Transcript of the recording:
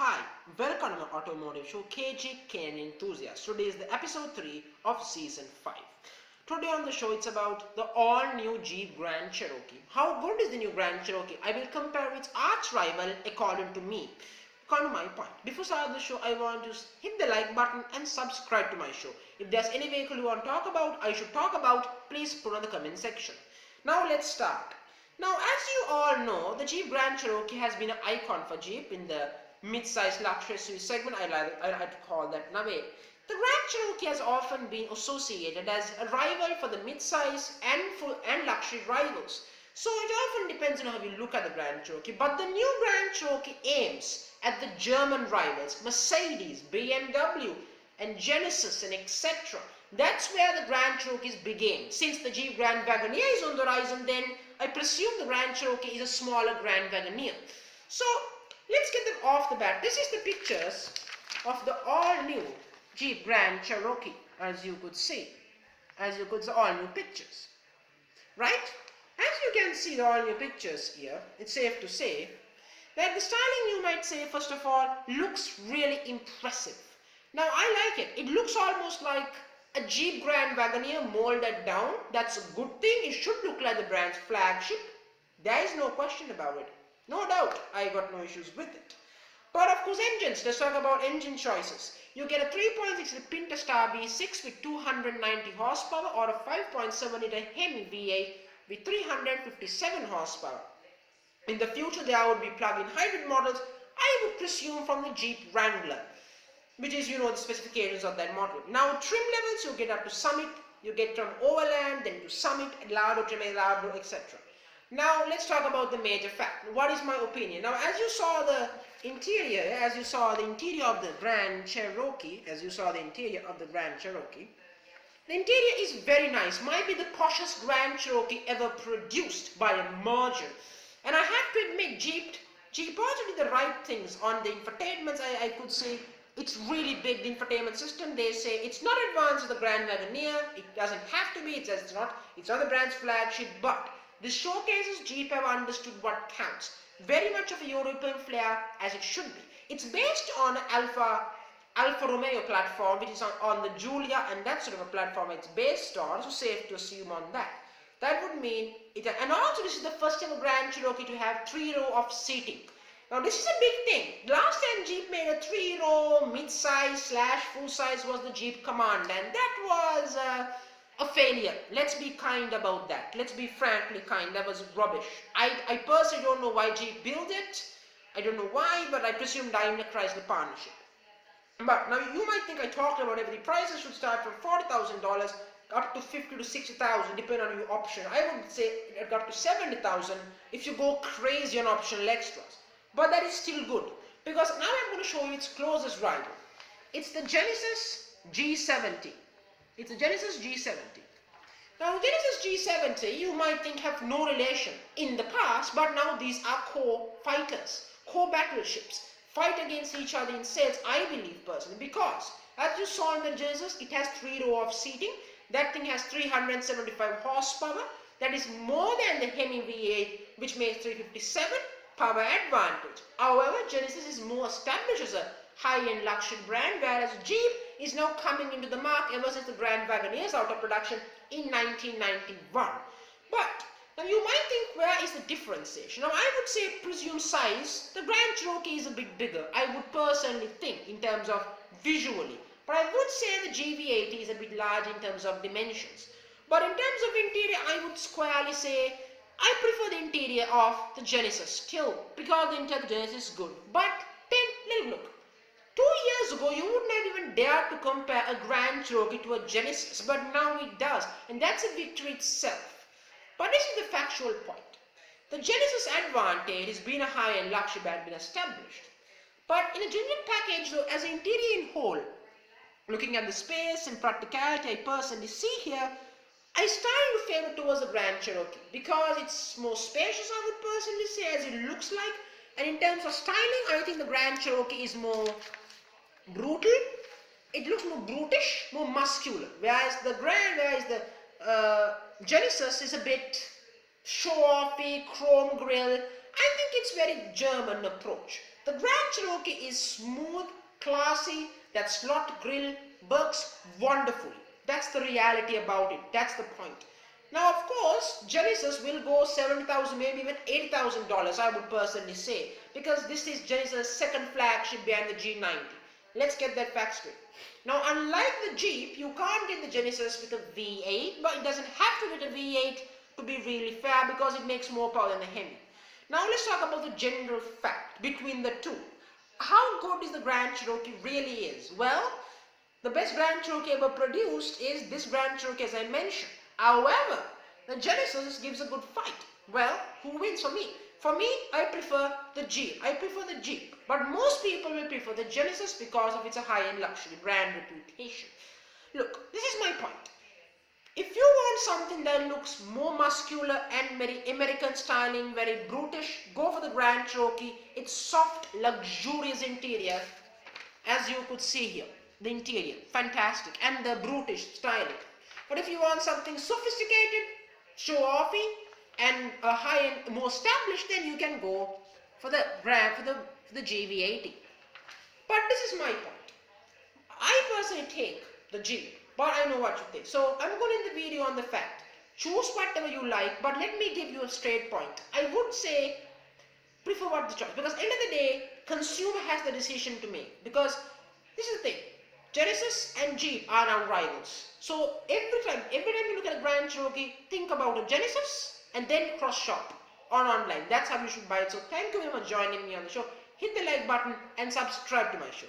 Hi, welcome to my automotive show KG Enthusiast. Today is the episode 3 of season 5. Today on the show it's about the all-new Jeep Grand Cherokee. How good is the new Grand Cherokee? I will compare its arch rival according to me. According to my point. Before starting the show, I want to hit the like button and subscribe to my show. If there's any vehicle you want to talk about, I should talk about, please put on the comment section. Now let's start. Now, as you all know, the Jeep Grand Cherokee has been an icon for Jeep in the mid-size luxury SUV segment. I like to call that in a way. The Grand Cherokee has often been associated as a rival for the mid-size and luxury rivals. So it often depends on how you look at the Grand Cherokee. But the new Grand Cherokee aims at the German rivals, Mercedes, BMW, and Genesis, and etc. That's where the Grand Cherokees began. Since the Jeep Grand Wagoneer is on the horizon, then I presume the Grand Cherokee is a smaller Grand Wagoneer. So let's get them off the bat. This is the pictures of the all-new Jeep Grand Cherokee, as you could see. All-new pictures. Right? As you can see the all-new pictures here, it's safe to say that the styling, you might say, first of all, looks really impressive. Now, I like it. It looks almost like a Jeep Grand Wagoneer molded down. That's a good thing. It should look like the brand's flagship. There is no question about it. No doubt, I got no issues with it. But of course, engines. Let's talk about engine choices. You get a 3.6 Pinto Star V6 with 290 horsepower or a 5.7 liter Hemi V8 with 357 horsepower. In the future, there would be plug-in hybrid models, I would presume from the Jeep Wrangler, which is, the specifications of that model. Now, trim levels, you get up to Summit, you get from Overland, then to Summit, Lardo, Tremolado, etc. Now, let's talk about the major fact. What is my opinion? Now, as you saw the interior of the Grand Cherokee, the interior is very nice. Might be the poshest Grand Cherokee ever produced by a margin. And I have to admit, Jeep also did the right things on the infotainments. I could say it's really big, the infotainment system. They say it's not advanced as the Grand Wagoneer. It doesn't have to be. It's not the brand's flagship, but this showcases Jeep have understood what counts. Very much of a European flair as it should be. It's based on Alfa Romeo platform, which is on the Giulia, and that sort of a platform it's based on, so safe to assume on that. That would mean it, and also this is the first ever Grand Cherokee to have 3-row of seating. Now this is a big thing. Last time Jeep made a 3-row mid-size / full-size was the Jeep Commander, and that was a failure. Let's be kind about that. Let's be frankly kind. That was rubbish. I personally don't know why Jeep built it. I don't know why, but I presume Daimler Chrysler partnership. But now you might think I talked about everything. Prices should start from $40,000 up to $50,000 to $60,000 depending on your option. I would say it got to $70,000 if you go crazy on optional extras. But that is still good, because now I'm going to show you its closest rival. It's the Genesis G70. It's the Genesis G70. Now, the Genesis G70, you might think have no relation in the past, but now these are co-fighters, co-battleships, fight against each other in sales, I believe personally, because as you saw in the Genesis, it has 3-row of seating. That thing has 375 horsepower. That is more than the Hemi V8, which makes 357 power advantage. However, Genesis is more established as a high-end luxury brand, whereas Jeep is now coming into the market ever since the Grand Wagoneer is out of production in 1991. But now you might think, where is the differentiation? Now I would say, presume size, the Grand Cherokee is a bit bigger. I would personally think in terms of visually. But I would say the GV80 is a bit large in terms of dimensions. But in terms of interior, I would squarely say I prefer the interior of the Genesis still, because the interior of the Genesis is good. But then, look. 2 years ago, you wouldn't have even dared to compare a Grand Cherokee to a Genesis, but now it does, and that's a victory itself. But this is the factual point. The Genesis advantage has been a high-end luxury brand, been established. But in a generic package, though, as an interior in whole, looking at the space and practicality I personally see here, I start to favor towards the Grand Cherokee because it's more spacious, I would personally say, as it looks like. And in terms of styling, I think the Grand Cherokee is more brutal. It looks more brutish, more muscular. Whereas the Genesis is a bit show-offy, chrome grille. I think it's very German approach. The Grand Cherokee is smooth, classy, that slot grille works wonderfully. That's the reality about it. That's the point. Now, of course, Genesis will go $7,000, maybe even $8,000, I would personally say, because this is Genesis' second flagship behind the G90. Let's get that fact straight. Now, unlike the Jeep, you can't get the Genesis with a V8, but it doesn't have to be a V8 to be really fair because it makes more power than the Hemi. Now, let's talk about the general fact between the two. How good is the Grand Cherokee really is? Well, the best Grand Cherokee ever produced is this Grand Cherokee, as I mentioned. However, the Genesis gives a good fight. Well, who wins for me? For me, I prefer the Jeep. But most people will prefer the Genesis because of its high-end luxury brand reputation. Look, this is my point. If you want something that looks more muscular and very American styling, very brutish, go for the Grand Cherokee. It's soft, luxurious interior, as you could see here. The interior, fantastic, and the brutish styling. But if you want something sophisticated, show-offy, and a high-end, more established, then you can go for the GV80. But this is my point. I personally take the Jeep, but I know what you think. So I'm going to end the video on the fact. Choose whatever you like, but let me give you a straight point. I would say prefer what the choice, because at the end of the day, consumer has the decision to make. Because this is the thing. Genesis and Jeep are our rivals. So every time you look at a Grand Cherokee, think about a Genesis and then cross-shop or online. That's how you should buy it. So thank you very much for joining me on the show. Hit the like button and subscribe to my show.